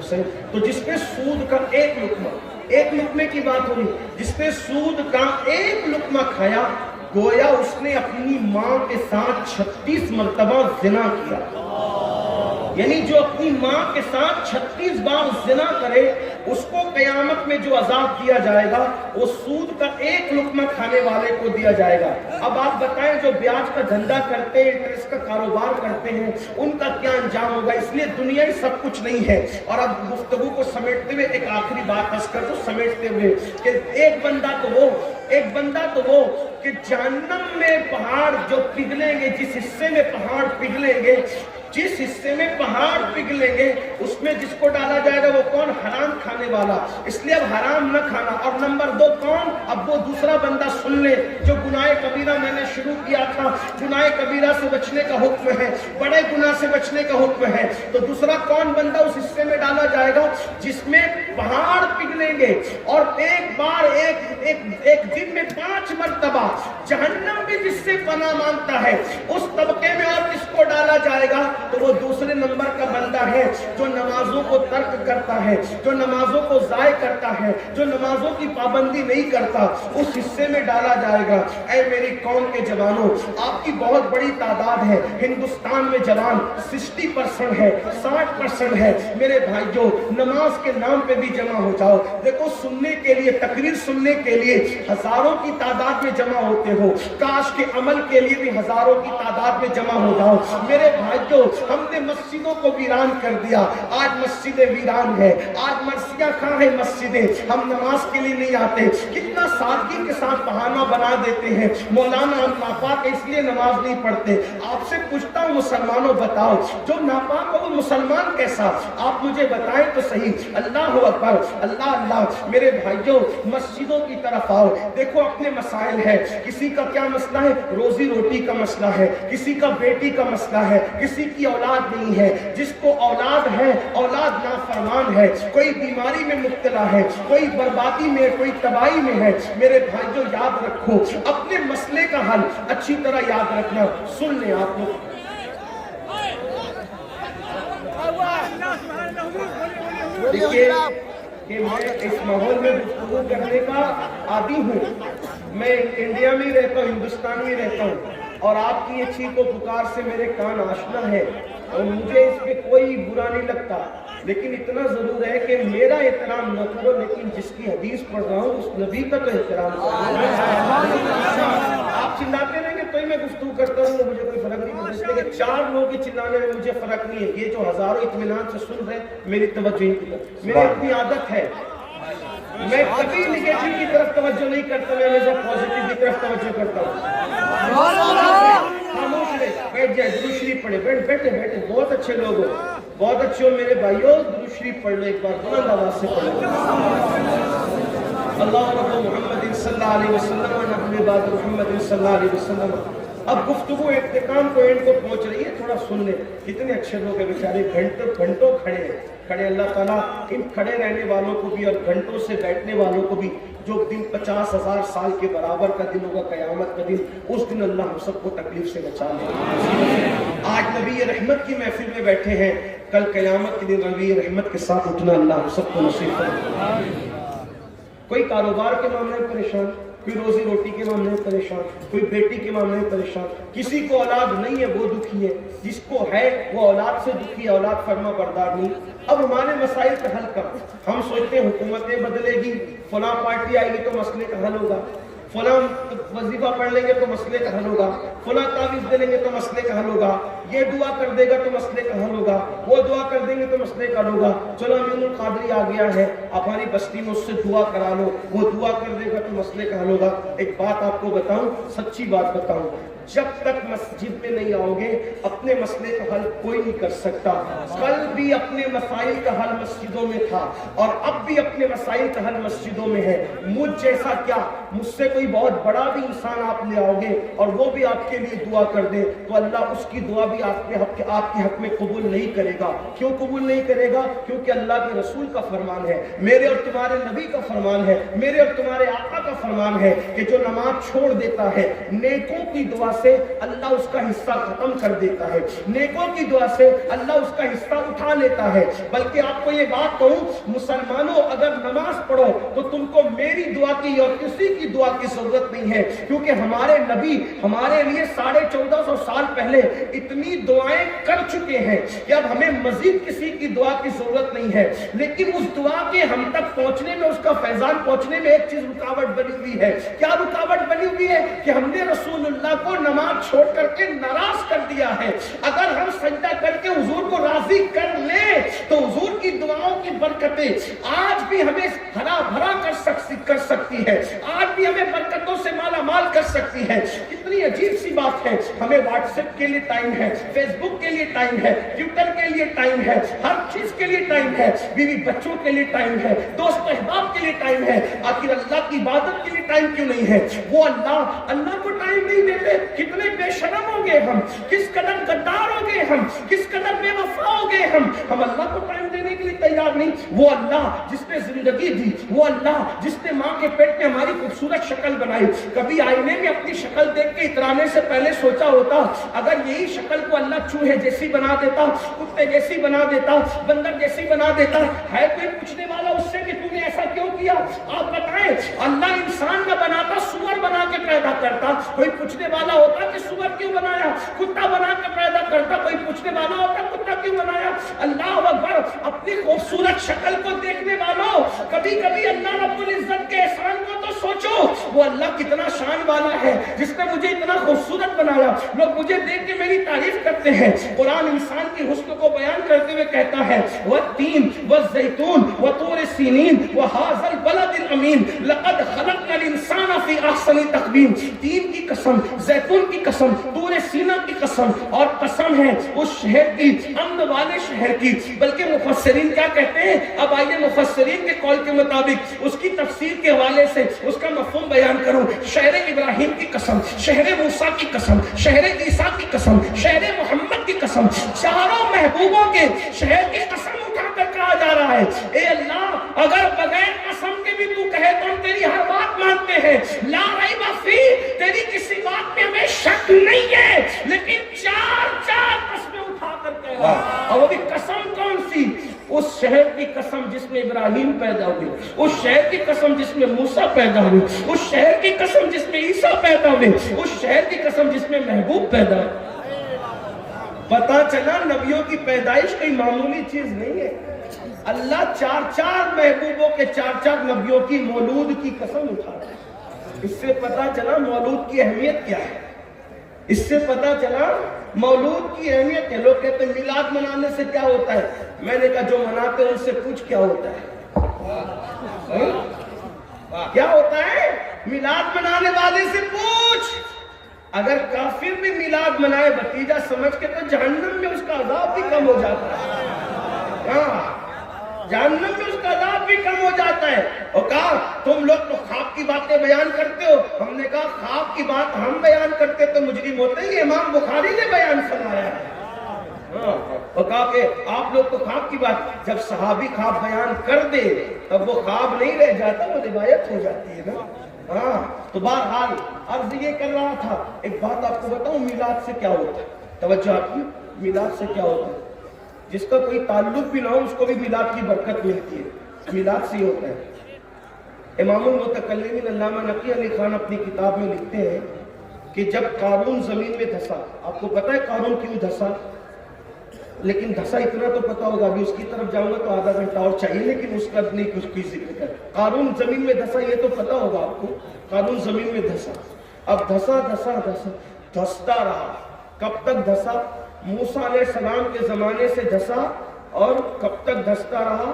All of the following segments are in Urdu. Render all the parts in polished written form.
حسین. تو جس پہ سود کا ایک لقمے کی بات ہوئی، جس پہ سود کا ایک لقمہ کھایا، گویا اس نے اپنی ماں کے ساتھ 36 مرتبہ زنا کیا. یعنی جو اپنی ماں کے ساتھ 36 بار زنا کرے اس کو قیامت میں جو عذاب دیا جائے گا وہ سود کا ایک لقمہ کھانے والے کو دیا جائے گا. اب آپ بتائیں جو بیاج کا دھندا کرتے ہیں، انٹرسٹ کا کاروبار کرتے ہیں، ان کا کیا انجام ہوگا. اس لیے دنیا ہی سب کچھ نہیں ہے. اور اب گفتگو کو سمیٹتے ہوئے ایک آخری بات عرض کر دو سمیٹتے ہوئے کہ ایک بندہ تو وہ کہ جہنم میں پہاڑ جو پگھلیں گے، جس حصے میں پہاڑ پگھلیں گے، اس میں جس کو ڈالا جائے گا وہ کون؟ حرام کھانے والا. اس لیے اب حرام نہ کھانا. اور نمبر 2 کون؟ اب وہ دوسرا بندہ سن لے جو گناہ کبیرہ میں نے شروع کیا تھا. گناہ کبیرہ سے بچنے کا حکم ہے، بڑے گناہ سے بچنے کا حکم ہے. تو دوسرا کون بندہ اس حصے میں ڈالا جائے گا جس میں پہاڑ پگھلیں گے اور ایک دن میں 5 مرتبہ جہنم بھی جس سے پناہ مانگتا ہے اس طبقے میں. اور کس کو ڈالا جائے گا؟ تو وہ دوسرے نمبر کا بندہ ہے جو نمازوں کو ترک کرتا ہے، جو نمازوں کو ضائع کرتا ہے، جو نمازوں کی پابندی نہیں کرتا. اس حصے میں ڈالا جائے گا. اے میری قوم کے جوانوں، آپ کی بہت بڑی تعداد ہے. ہندوستان میں جوان 60% ہے، 60% ہے. میرے بھائیوں، نماز کے نام پہ بھی جمع ہو جاؤ. دیکھو سننے کے لیے، تقریر سننے کے لیے ہزاروں کی تعداد میں جمع ہوتے ہو، کاش کے عمل کے لیے بھی ہزاروں کی تعداد میں جمع ہو جاؤ. میرے بھائیوں، ہم نے مسجدوں کو ویران کر دیا. آج مسجدیں ویران ہے، آج مرثیہ کہاں ہے مسجدیں. ہم نماز کے لیے نہیں آتے. کتنا سادگی کے ساتھ بہانہ بنا دیتے ہیں، مولانا ہم ناپاک ہے اس لیے نماز نہیں پڑھتے. آپ سے پوچھتا ہوں مسلمانوں، بتاؤ جو ناپاک ہو وہ مسلمان کیسا؟ آپ مجھے بتائیں تو صحیح. اللہ اکبر، اللہ اللہ. میرے بھائیوں، مسجدوں کی طرف آؤ. دیکھو اپنے مسائل ہے. کسی کا کیا مسئلہ ہے؟ روزی روٹی کا مسئلہ ہے. کسی کا بیٹی کا مسئلہ ہے. کسی کی اولاد نہیں ہے. جس کو اولاد ہے، اولاد نافرمان ہے. کوئی بیماری میں مبتلا ہے، کوئی بربادی میں، کوئی تباہی میں ہے. میرے بھائیوں یاد رکھو اپنے مسئلے کا حل اچھی طرح یاد رکھنا. سن لیں آپ لوگ. دیکھیے کہ میں اس ماحول میں گفتگو کرنے کا عادی ہوں. میں انڈیا میں رہتا ہوں، ہندوستان میں رہتا ہوں، اور آپ کی یہ چیخ و پکار سے میرے کان آشنا ہے اور مجھے اس پہ کوئی برا نہیں لگتا. لیکن اتنا ضرور ہے کہ میرا احترام نہ کرو لیکن جس کی حدیث پڑھ رہا ہوں اس نبی کا تو احترام کرو. آپ چلاتے رہیں گے تو ہی میں گفتگو کرتا ہوں، مجھے کوئی فرق نہیں پڑتا. اس لیے کہ 4 لوگ کی چلانے میں مجھے فرق نہیں ہے. یہ جو ہزاروں اطمینان سے سن رہے میری توجہ ہی کی، میری اپنی عادت ہے. میں کبھی نگیٹو کی طرف توجہ نہیں کرتا، میں ہمیشہ پازیٹیو کی طرف توجہ کرتا ہوں. خاموش رہے، بیٹھ جائے، درود شریف پڑھے. بیٹھے بہت اچھے لوگ ہو، بہت اچھے ہو میرے بھائیوں. درود شریف پڑھ لو ایک بار بلند آواز سے پڑھ لو. اللہ رب محمد صلی اللہ علیہ وسلم و نبی بعد محمد صلی اللہ علیہ وسلم. اب گفتگو اختتام کو اینڈ کو پہنچ رہی ہے، تھوڑا سن لیں. کتنے اچھے لوگ ہیں بیچارے، گھنٹوں کھڑے ہیں. اللہ تعالیٰ ان کھڑے رہنے والوں کو بھی اور گھنٹوں سے بیٹھنے والوں کو بھی، جو دن 50,000 سال کے برابر کا دن ہوگا قیامت کا دن، اس دن اللہ ہم سب کو تکلیف سے بچا لے. آج نبی رحمت کی محفل میں بیٹھے ہیں، کل قیامت کے دن نبی رحمت کے ساتھ اٹھنا اللہ ہم سب کو نصیب فرمائے. کوئی کاروبار کے معاملے میں پریشان، کوئی روزی روٹی کے معاملے میں پریشان، کوئی بیٹی کے معاملے میں پریشان. کسی کو اولاد نہیں ہے وہ دکھی ہے، جس کو ہے وہ اولاد سے دکھی ہے، اولاد فرما بردار نہیں. اب ہمارے مسائل کا حل کر، ہم سوچتے ہیں حکومتیں بدلے گی، فلاں پارٹی آئے گی تو مسئلے کا حل ہوگا، فلاں وظیفہ پڑھ لیں گے تو مسئلے کا حل ہوگا، فلاں تعویذ دے لیں گے تو مسئلے کا حل ہوگا، یہ دعا کر دے گا تو مسئلے کا حل ہوگا، وہ دعا کر دیں گے تو مسئلے کا حل ہوگا. چلو امین القادری آ گیا ہے، ہماری بستی میں اس سے دعا کرا لو، وہ دعا کر دے گا تو مسئلے کا حل ہوگا. ایک بات آپ کو بتاؤں، سچی بات بتاؤں، جب تک مسجد میں نہیں آؤ گے اپنے مسئلے کا حل کوئی نہیں کر سکتا. کل بھی اپنے مسائل کا حل مسجدوں میں تھا اور اب بھی اپنے مسائل کا حل مسجدوں میں ہے. مجھ جیسا کیا، مجھ سے کوئی بہت بڑا بھی انسان آپ لے آؤ گے اور وہ بھی آپ کے لیے دعا کر دے تو اللہ اس کی دعا بھی آپ کے حق میں قبول نہیں کرے گا. کیوں قبول نہیں کرے گا؟ کیونکہ اللہ کے رسول کا فرمان ہے، میرے اور تمہارے نبی کا فرمان ہے، میرے اور تمہارے آقا کا فرمان ہے کہ جو نماز چھوڑ دیتا ہے نیکوں کی دعا سے اللہ اس کا حصہ ختم کر دیتا ہے، نیکوں کی دعا سے اللہ اس کا حصہ اٹھا لیتا ہے۔ بلکہ آپ کو یہ بات کہوں، مسلمانوں اگر نماز پڑھو تو تم کو میری دعا کی اور کسی کی دعا کی ضرورت نہیں ہے، کیونکہ ہمارے نبی ہمارے لیے 1450 سال پہلے اتنی دعائیں کر چکے ہیں کہ اب ہمیں مزید کسی کی دعا کی ضرورت نہیں ہے۔ لیکن اس دعا کے ہم تک پہنچنے میں، اس کا فیضان پہنچنے میں ایک چیز رکاوٹ بنی ہوئی ہے۔ کیا رکاوٹ بنی ہوئی ہے؟ کہ ہم نے رسول اللہ کو نماز چھوڑ کر کے ناراض کر دیا ہے۔ اگر ہم سجدہ کر کے حضور کو راضی کر لیں تو حضور کی دعاؤں کی برکتیں آج بھی ہمیں ہرا بھرا کر سکتی ہے، آج بھی ہمیں برکتوں سے مالا مال کر سکتی ہے۔ کتنی عجیب سی بات ہے، ہمیں واٹس ایپ کے لیے ٹائم ہے، فیس بک کے لیے ٹائم ہے، ٹویٹر کے لیے ٹائم ہے، ہر چیز کے لیے ٹائم ہے، بیوی بچوں کے لیے ٹائم ہے، دوست احباب کے لیے ٹائم ہے، آخر اللہ کی عبادت کے لیے ٹائم کیوں نہیں ہے؟ وہ اللہ کو ٹائم نہیں دیتے۔ کتنے بے شرم ہو گئے ہم، کس قدر غدار ہو گئے ہم، کس قدر بے وفا ہو گئے ہم اللہ کو ٹائم دینے کے لیے تیار نہیں۔ وہ اللہ جس نے زندگی دی، وہ اللہ جس نے ماں کے پیٹ میں ہماری خوبصورت شکل بنائی، کبھی آئینے میں اپنی شکل دیکھ کے اترانے سے پہلے سوچا ہوتا اگر یہی شکل کو اللہ چوہے جیسی بنا دیتا، کتے جیسی بنا دیتا، بندر جیسی بنا دیتا، ہے کوئی پوچھنے والا اس سے کہ تو نے ایسا کیوں کیا؟ آپ بتائیں، اللہ انسان نہ بناتا، سور بنا کے پیدا کرتا، کوئی پوچھنے والا ہوتا کہ سور کیوں بنایا؟ کتا بنا کے پیدا کرتا، کوئی پوچھنے والا ہوتا کتا کیوں بنایا؟ اللہ اکبر۔ اپنی خوبصورت شکل کو دیکھنے والوں، کبھی کبھی اللہ رب العزت کے احسان کو تو سوچو، وہ اللہ کتنا شان والا ہے جس نے مجھے اتنا خوبصورت بنایا۔ لوگ مجھے دیکھ کے میری تعریف کرتے ہیں۔ قرآن انسان کی حسن کو بیان کرتے ہوئے کہتا ہے والتین والزیتون وطور سینین وہذا البلد الامین لقد خلقنا الانسان فی احسن تقویم۔ تین کی قسم، زیتون کی قسم، طور سینہ کی قسم، اور قسم ہے اس شہر کی، امن والے شہر کی۔ بلکہ مفسرین کیا کہتے ہیں؟ اب آئیے مفسرین کے قول کے مطابق اس کی تفسیر کے حوالے سے اس کا مفہوم بیان کروں۔ شہر ابراہیم کی قسم، شہر موسیٰ کی قسم، شہر عیسیٰ کی قسم، شہر محمد کی قسم، چاروں محبوبوں کے شہر کی قسم اٹھا کر کہا جا رہا ہے اے اللہ اگر بغیر قسم کے بھی تو کہے تو ہم تیری ہر بات مانتے ہیں، لا ریب فی، تیری کسی بات میں ہمیں شک نہیں ہے، لیکن چار قسمیں اٹھا کر کہہ رہا ہے۔ اور وہ بھی قسم کون سی؟ اس شہر کی قسم جس میں ابراہیم پیدا ہوئے، اس شہر کی قسم جس میں موسیٰ پیدا ہوئے، اس شہر کی قسم جس میں عیسیٰ پیدا ہوئے، اس شہر کی قسم جس میں محبوب پیدا ہوئے۔ پتا چلا نبیوں کی پیدائش کوئی معمولی چیز نہیں ہے۔ اللہ چار محبوبوں کے چار نبیوں کی مولود کی قسم اٹھا رہا ہے۔ اس سے پتا چلا مولود کی اہمیت کیا ہے، اس سے پتا چلا مولود کی اہمیت ہے۔ لوگ کہتے ہیں میلاد منانے سے کیا ہوتا ہے؟ میں نے کہا جو مناتے ہیں ان سے پوچھ کیا ہوتا ہے، کیا ہوتا ہے؟ میلاد منانے والے سے پوچھ۔ اگر کافر بھی میلاد منائے بھتیجا سمجھ کے تو جہنم میں اس کا عذاب بھی کم ہو جاتا ہے۔ ہاں، جہنم میں اس کا عذاب بھی کم ہو جاتا ہے۔ اور کہا تم لوگ تو خواب کی باتیں بیان کرتے ہو۔ ہم نے کہا خواب کی بات ہم بیان کرتے تو مجرم ہوتے ہیں، امام بخاری نے بیان فرمایا ہے۔ اور کہا کہ آپ لوگ تو خواب کی بات، جب صحابی خواب بیان کر دے تب وہ خواب نہیں رہ جاتا، وہ روایت ہو جاتی ہے نا۔ ہاں تو بہرحال عرض یہ کر رہا تھا، ایک بات آپ کو بتاؤں میلاد سے کیا ہوتا ہے، توجہ آپ کی، میلاد سے کیا ہوتا ہے؟ جس کا کوئی تعلق بھی نہ ہو اس کو بھی میلاد کی برکت ملتی ہے۔ میلاد سے ہی ہوتا ہے۔ امام المتکلمین علامہ نقی علی خان اپنی کتاب میں لکھتے ہیں کہ جب قارون زمین میں دھسا، آپ کو پتہ ہے قارون کیوں دھسا؟ لیکن دھسا اتنا تو پتا ہوگا، ابھی اس کی طرف جاؤں گا تو آدھا گھنٹہ اور چاہیے، لیکن اس کا نہیں کچھ کوئی ذکر کر۔ قارون زمین میں دھسا یہ تو پتا ہوگا آپ کو، قارون زمین میں دھسا۔ اب دھستا رہا، کب تک دھسا؟ موسیٰ علیہ السلام کے زمانے سے دھسا، اور کب تک دھستا رہا؟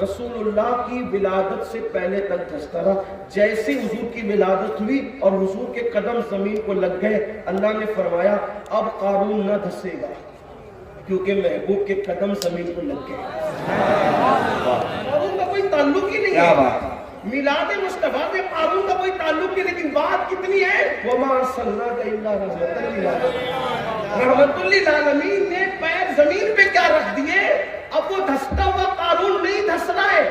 رسول اللہ کی ولادت سے پہلے تک دھستا رہا۔ جیسے حضور کی ولادت ہوئی اور حضور کے قدم زمین کو لگ گئے، اللہ نے فرمایا اب قارون نہ دھسے گا، کیونکہ محبوب کے قدم زمین کو لگ گئے۔ قارون کا کوئی تعلق ہی نہیں ہے، میلاد مصطفیٰ سے قارون کا کوئی تعلق نہیں، لیکن بات کتنی ہے، وَمَا أَرْسَلْنَاكَ إِلَّا رَحْمَةً لِّلْعَالَمِينَ۔ رحمت للعالمین نے پیر زمین پہ کیا رکھ دیے؟ اب وہ دھستا ہوا قارون نہیں دھس رہا ہے،